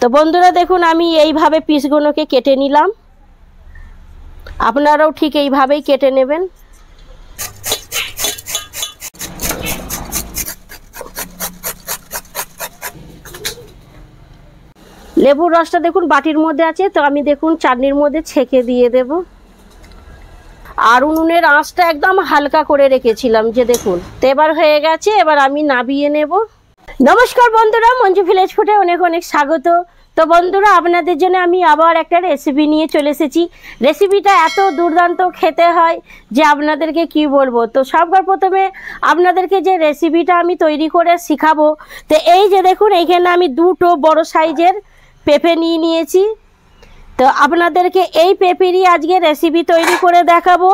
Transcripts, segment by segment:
তো বন্ধুরা দেখুন আমি এইভাবে পিসগুলোকে কেটে নিলাম, আপনারাও ঠিক এইভাবেই কেটে নেবেন। লেবুর রসটা দেখুন বাটির মধ্যে আছে, তো আমি দেখুন চাটনির মধ্যে ছেঁকে দিয়ে দেব। আর উনুনের আঁচটা একদম হালকা করে রেখেছিলাম যে দেখুন, তো এবার হয়ে গেছে, এবার আমি নাবিয়ে নেব। নমস্কার বন্ধুরা, মঞ্জু ভিলেজ ফুডে অনেক অনেক স্বাগত। তো বন্ধুরা আপনাদের জন্য আমি আবার একটা রেসিপি নিয়ে চলে এসেছি। রেসিপিটা এত দুর্দান্ত খেতে হয় যে আপনাদেরকে কি বলবো। তো সবার প্রথমে আপনাদেরকে যে রেসিপিটা আমি তৈরি করে শেখাবো, তো এই যে দেখুন এইখানে আমি দুটো বড় সাইজের পেঁপে নিয়ে নিয়েছি। তো আপনাদেরকে এই পেঁপেরই আজকে রেসিপি তৈরি করে দেখাবো।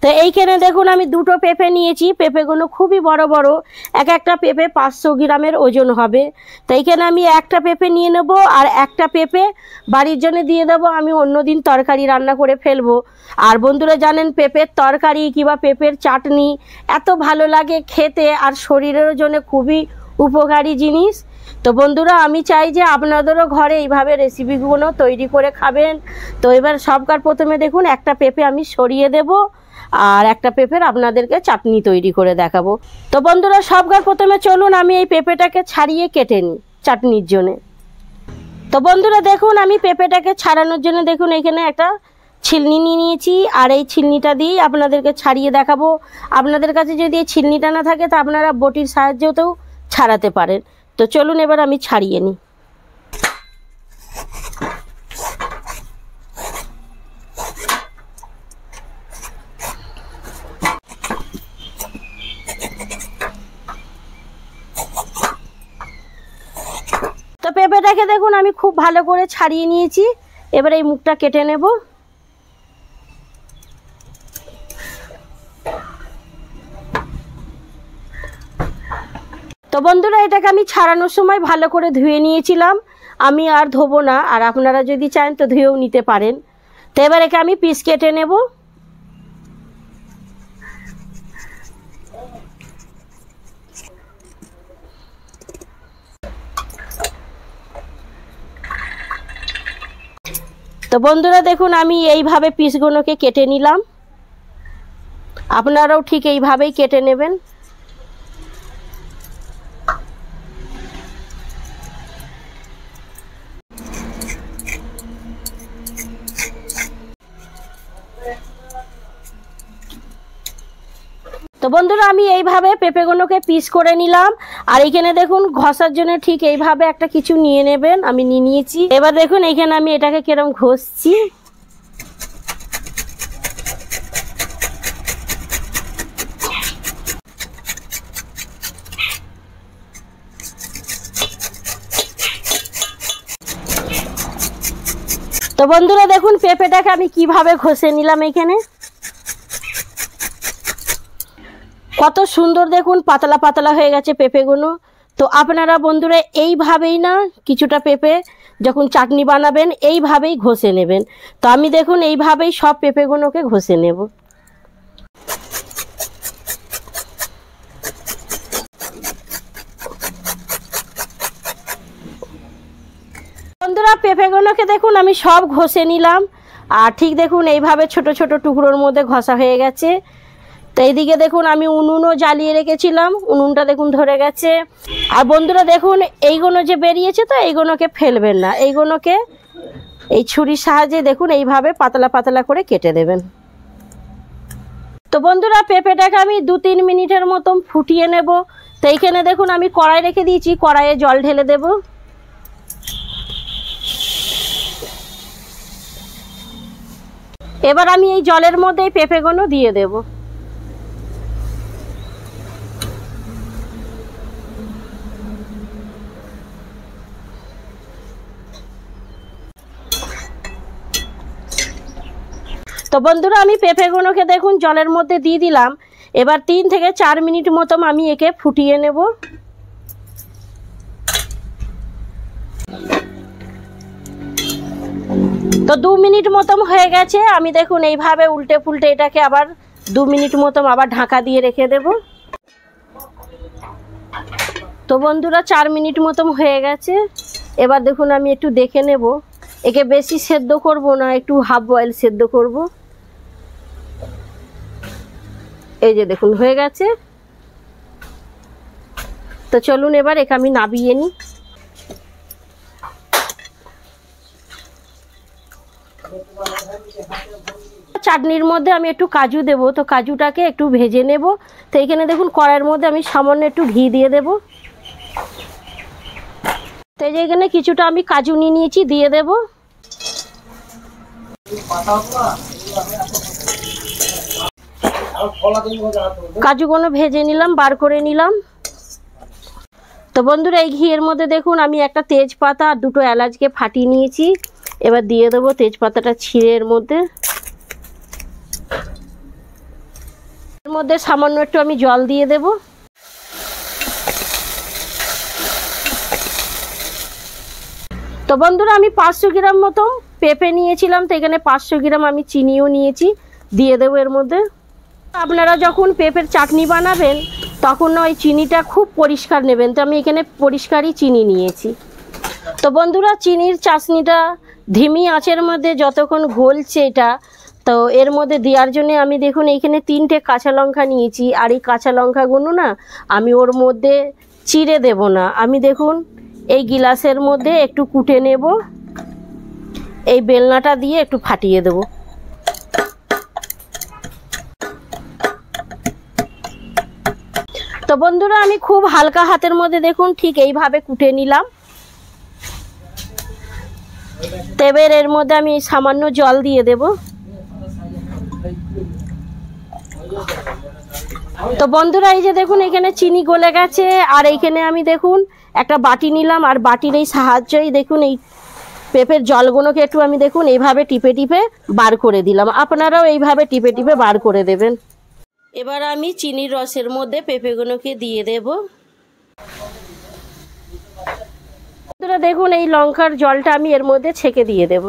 তো এইখানে দেখুন আমি দুটো পেঁপে নিয়েছি, পেঁপেগুলো খুবই বড় বড়, এক একটা পেঁপে 500 গ্রামের ওজন হবে। তো এইখানে আমি একটা পেঁপে নিয়ে নেব, আর একটা পেঁপে বাড়ির জন্য দিয়ে দেবো, আমি অন্যদিন তরকারি রান্না করে ফেলবো। আর বন্ধুরা জানেন পেঁপের তরকারি কিংবা পেঁপের চাটনি এত ভালো লাগে খেতে, আর শরীরের জন্য খুবই উপকারী জিনিস। তো বন্ধুরা আমি চাই যে আপনাদেরও ঘরে এইভাবে রেসিপিগুলো তৈরি করে খাবেন। তো এবার সবকার প্রথমে দেখুন একটা পেঁপে আমি সরিয়ে দেব, আর একটা পেঁপের আপনাদেরকে চাটনি তৈরি করে দেখাবো। তো বন্ধুরা সবকার প্রথমে চলুন আমি এই পেঁপেটাকে ছাড়িয়ে কেটে নিই চাটনির জন্য। তো বন্ধুরা দেখুন আমি পেঁপেটাকে ছাড়ানোর জন্য দেখুন এখানে একটা ছিলনি নিয়ে নিয়েছি, আর এই ছিলনিটা দিয়েই আপনাদেরকে ছাড়িয়ে দেখাবো। আপনাদের কাছে যদি এই ছিলনিটা না থাকে তা আপনারা বটির সাহায্যতেও ছাড়াতে পারেন। তো চলুন এবার আমি ছাড়িয়ে নিই। তো পেঁপেটাকে দেখুন আমি খুব ভালো করে ছাড়িয়ে নিয়েছি, এবার এই মুখটা কেটে নেব। তো বন্ধুরা এটাকে আমি ছাড়ানোর সময় ভালো করে ধুয়ে নিয়েছিলাম, আমি আর ধোবো না, আর আপনারা যদি চান তো ধুয়েও নিতে পারেন। তো এবার একে আমি পিস কেটে নেব। তো বন্ধুরা দেখুন আমি এইভাবে পিসগুলোকে কেটে নিলাম, আপনারাও ঠিক এইভাবেই কেটে নেবেন। তো বন্ধুরা আমি এইভাবে পেঁপেগুলোকে পিস করে নিলাম, আর এইখানে দেখুন ঘষার জন্য ঠিক এইভাবে একটা কিছু নিয়ে নেবেন, আমি নিয়ে নিয়েছি। এবার দেখুন এইখানে আমি এটাকে কিরম ঘষছি। তো বন্ধুরা দেখুন পেঁপেটাকে আমি কিভাবে ঘষে নিলাম, এখানে কত সুন্দর দেখুন পাতলা পাতলা হয়ে গেছে পেঁপেগুলো। তো আপনারা বন্ধুরা এইভাবেই না কিছুটা পেঁপে যখন চাটনি বানাবেন এইভাবেই ঘষে নেবেন। তো আমি দেখুন এইভাবেই সব পেঁপেগুলোকে ঘষে নেব। বন্ধুরা পেঁপেগুলোকে দেখুন আমি সব ঘষে নিলাম, আর ঠিক দেখুন এইভাবে ছোট ছোট টুকরোর মধ্যে ঘষা হয়ে গেছে। তো এইদিকে দেখুন আমি উনুনও জ্বালিয়ে রেখেছিলাম, উনুনটা দেখুন ধরে গেছে। আর বন্ধুরা দেখুন এইগুলো যে বেরিয়েছে তো এইগুলোকে ফেলবেন না, এইগুলোকে এই ছুরির সাহায্যে দেখুন এইভাবে পাতলা পাতলা করে কেটে দেবেন। তো বন্ধুরা পেঁপেটাকে আমি 2-3 মিনিটের মতন ফুটিয়ে নেব। তো এইখানে দেখুন আমি কড়াই রেখে দিয়েছি, কড়াইয়ে জল ঢেলে দেব। এবার আমি এই জলের মধ্যে এই পেঁপেগুলো দিয়ে দেব। তো বন্ধুরা আমি পেঁপেগুলোকে দেখুন জলের মধ্যে দিয়ে দিলাম, এবার 3 থেকে 4 মিনিট মতন আমি একে ফুটিয়ে নেব। তো 2 মিনিট মতন হয়ে গেছে, আমি দেখুন এইভাবে উল্টে ফুলটে এটাকে আবার 2 মিনিট মতন আবার ঢাকা দিয়ে রেখে দেব। তো বন্ধুরা 4 মিনিট মতন হয়ে গেছে, এবার দেখুন আমি একটু দেখে নেব, একে বেশি সেদ্ধ করব না, একটু হাফ বয়েল সেদ্ধ করব। এই যে দেখুন হয়ে গেছে। তো চলুন এবার একে আমি নাবিয়ে নিই। চাটনির মধ্যে আমি একটু কাজু দেব, তো কাজুটাকে একটু ভেজে নেব। তো এখানে দেখুন কড়াইয়ের মধ্যে আমি সামান্য একটু ঘি দিয়ে দেব। তো এই যে এখানে কিছুটা আমি কাজু নিয়ে নিয়েছি, দিয়ে দেব। কাজুগুলো ভেজে নিলাম, বার করে নিলাম। তো বন্ধুরা এই ঘিয়ের মধ্যে দেখুন আমি একটা তেজপাতা আর দুটো এলাচকে ফাটিয়ে নিয়েছি। এবার দিয়ে দেবো তেজপাতাটা ছিঁড়ে এর মধ্যে। এর মধ্যে সামান্য একটু আমি জল দিয়ে দেব। তো বন্ধুরা আমি 500 গ্রাম মতো পেঁপে নিয়েছিলাম, তো এখানে 500 গ্রাম আমি চিনিও নিয়েছি, দিয়ে দেবো এর মধ্যে। আপনারা যখন পেঁপের চাটনি বানাবেন তখন ওই চিনিটা খুব পরিষ্কার নেবেন, তো আমি এখানে পরিষ্কারই চিনি নিয়েছি। তো বন্ধুরা চিনির চাশনিটা ধিমি আঁচের মধ্যে যতক্ষণ গলছে এটা, তো এর মধ্যে দেওয়ার জন্য আমি দেখুন এইখানে 3টে কাঁচা লঙ্কা নিয়েছি। আর এই কাঁচা লঙ্কাগুলো না আমি ওর মধ্যে চিড়ে দেব না, আমি দেখুন এই গিলাসের মধ্যে একটু কুটে নেব, এই বেলনাটা দিয়ে একটু ফাটিয়ে দেব। তো বন্ধুরা আমি খুব হালকা হাতের মধ্যে দেখুন ঠিক এইভাবে কুটে নিলাম। এবার এর মধ্যে আমি সামান্য জল দিয়ে দেব। তো বন্ধুরা এই যে দেখুন এখানে চিনি গলে গেছে। আর এইখানে আমি দেখুন একটা বাটি নিলাম, আর বাটির এই সাহায্যেই দেখুন এই পেঁপের জলগুলোকে একটু আমি দেখুন এইভাবে টিপে টিপে বার করে দিলাম। আপনারাও এইভাবে টিপে টিপে বার করে দেবেন। এবার আমি চিনির রসের মধ্যে পেঁপেগুলোকে দিয়ে দেব। বন্ধুরা দেখুন এই লঙ্কার জলটা আমি এর মধ্যে ছেঁকে দিয়ে দেব।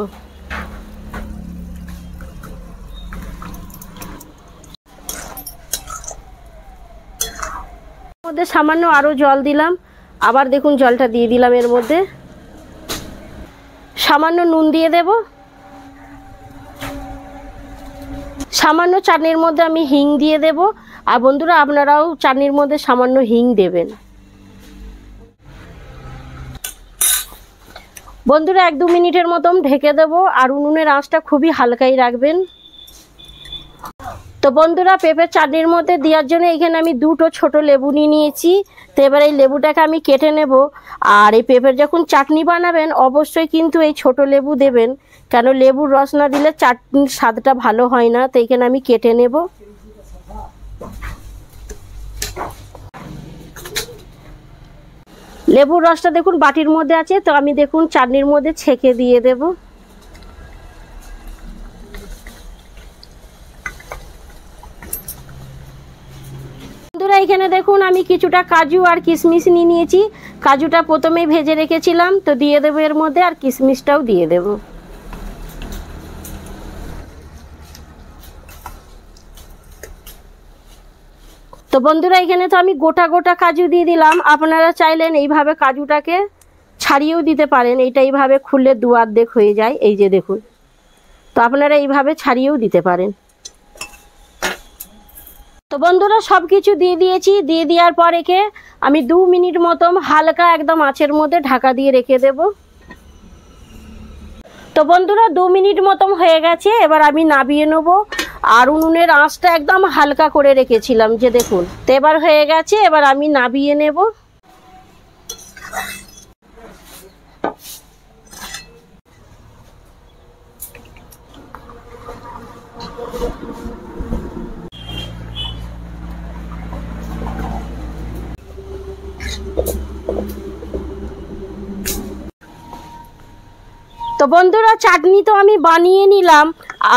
মধ্যে সামান্য আরো জল দিলাম, আবার দেখুন জলটা দিয়ে দিলাম। এর মধ্যে সামান্য নুন দিয়ে দেব। সামান্য চাটনির মধ্যে আমি হিং দিয়ে দেব। আর বন্ধুরা আপনারাও চাটনির মধ্যে সামান্য হিং দেবেন। বন্ধুরা 1-2 মিনিটের মতন ঢেকে দেব। আর উনুনের আঁচটা খুবই হালকাই রাখবেন। তো বন্ধুরা পেঁপের চাটনির মধ্যে দেওয়ার জন্য এখানে আমি 2টো ছোট লেবু নিয়ে নিয়েছি। তো এবার এই লেবুটাকে আমি কেটে নেব। আর এই পেঁপের যখন চাটনি বানাবেন অবশ্যই কিন্তু এই ছোট লেবু দেবেন, কেন লেবুর রস না দিলে চাটনির স্বাদটা ভালো হয় না। তো এখানে আমি কেটে নেব। লেবুর রসটা দেখুন বাটির মধ্যে আছে, তো আমি দেখুন চাটনির মধ্যে ছেঁকে দিয়ে দেব। বন্ধুরা এখানে দেখুন আমি কিছুটা কাজু আর কিশমিশ নিয়ে নিয়েছি। কাজুটা প্রথমেই ভেজে রেখেছিলাম, তো দিয়ে দেবো এর মধ্যে, আর কিশমিশটাও দিয়ে দেব। তো বন্ধুরা এখানে তো আমি গোটা গোটা কাজু দিয়ে দিলাম। আপনারা চাইলেন এইভাবে কাজুটাকে ছাড়িয়েও দিতে পারেন, এইটা এইভাবে খুললে 2 অর্ধেক হয়ে যায়, এই যে দেখুন। তো আপনারা এইভাবে ছাড়িয়েও দিতে পারেন। তো বন্ধুরা সব কিছু দিয়ে দিয়েছি। দিয়ে দেওয়ার পর একে আমি 2 মিনিট মতন হালকা একদম আঁচের মধ্যে ঢাকা দিয়ে রেখে দেব। তো বন্ধুরা 2 মিনিট মতন হয়ে গেছে, এবার আমি নাবিয়ে নেব। আর উনুনের আঁচটা একদম হালকা করে রেখেছিলাম, যে দেখুন। তো এবার হয়ে গেছে, এবার আমি নাবিয়ে নেব। তো বন্ধুরা চাটনি তো আমি বানিয়ে নিলাম,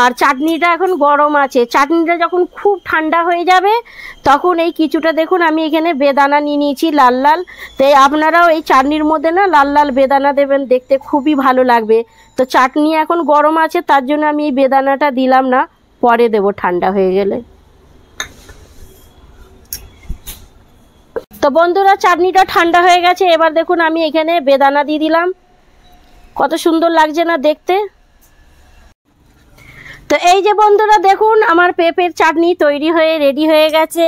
আর চাটনিটা এখন গরম আছে। চাটনিটা যখন খুব ঠান্ডা হয়ে যাবে তখন এই কিছুটা দেখুন আমি এখানে বেদানা নিয়ে নিয়েছি লাল লাল। তো আপনারাও এই চাটনির মধ্যে না লাল লাল বেদানা দেবেন, দেখতে খুবই ভালো লাগবে। তো চাটনি এখন গরম আছে তার জন্য আমি এই বেদানাটা দিলাম না, পরে দেব ঠান্ডা হয়ে গেলে। তো বন্ধুরা চাটনিটা ঠান্ডা হয়ে গেছে, এবার দেখুন আমি এখানে বেদানা দিয়ে দিলাম। কত সুন্দর লাগছে না দেখতে। তো এই যে বন্ধুরা দেখুন আমার পেঁপের চাটনি তৈরি হয়ে রেডি হয়ে গেছে।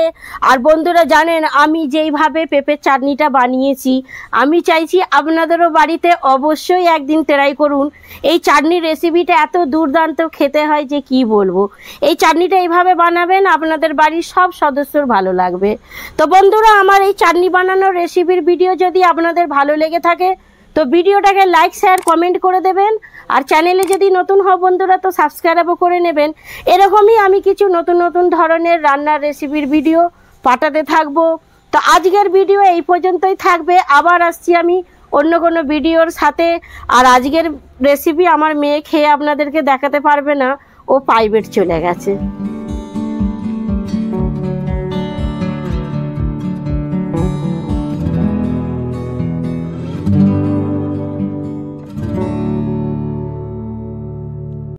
আর বন্ধুরা জানেন আমি যেইভাবে পেঁপের চাটনিটা বানিয়েছি, আমি চাইছি আপনাদেরও বাড়িতে অবশ্যই একদিন ট্রাই করুন। এই চাটনির রেসিপিটা এত দুর্দান্ত খেতে হয় যে কি বলবো। এই চাটনিটা এইভাবে বানাবেন, আপনাদের বাড়ির সব সদস্যর ভালো লাগবে। তো বন্ধুরা আমার এই চাটনি বানানোর রেসিপির ভিডিও যদি আপনাদের ভালো লেগে থাকে তো ভিডিওটাকে লাইক শেয়ার কমেন্ট করে দেবেন। আর চ্যানেলে যদি নতুন হও বন্ধুরা তো সাবস্ক্রাইবও করে নেবেন। এরকমই আমি কিছু নতুন নতুন ধরনের রান্নার রেসিপির ভিডিও পাঠাতে থাকবো। তো আজকের ভিডিও এই পর্যন্তই থাকবে, আবার আসছি আমি অন্য কোনো ভিডিওর সাথে। আর আজকের রেসিপি আমার মেয়ে খেয়ে আপনাদেরকে দেখাতে পারবে না, ও প্রাইভেট চলে গেছে।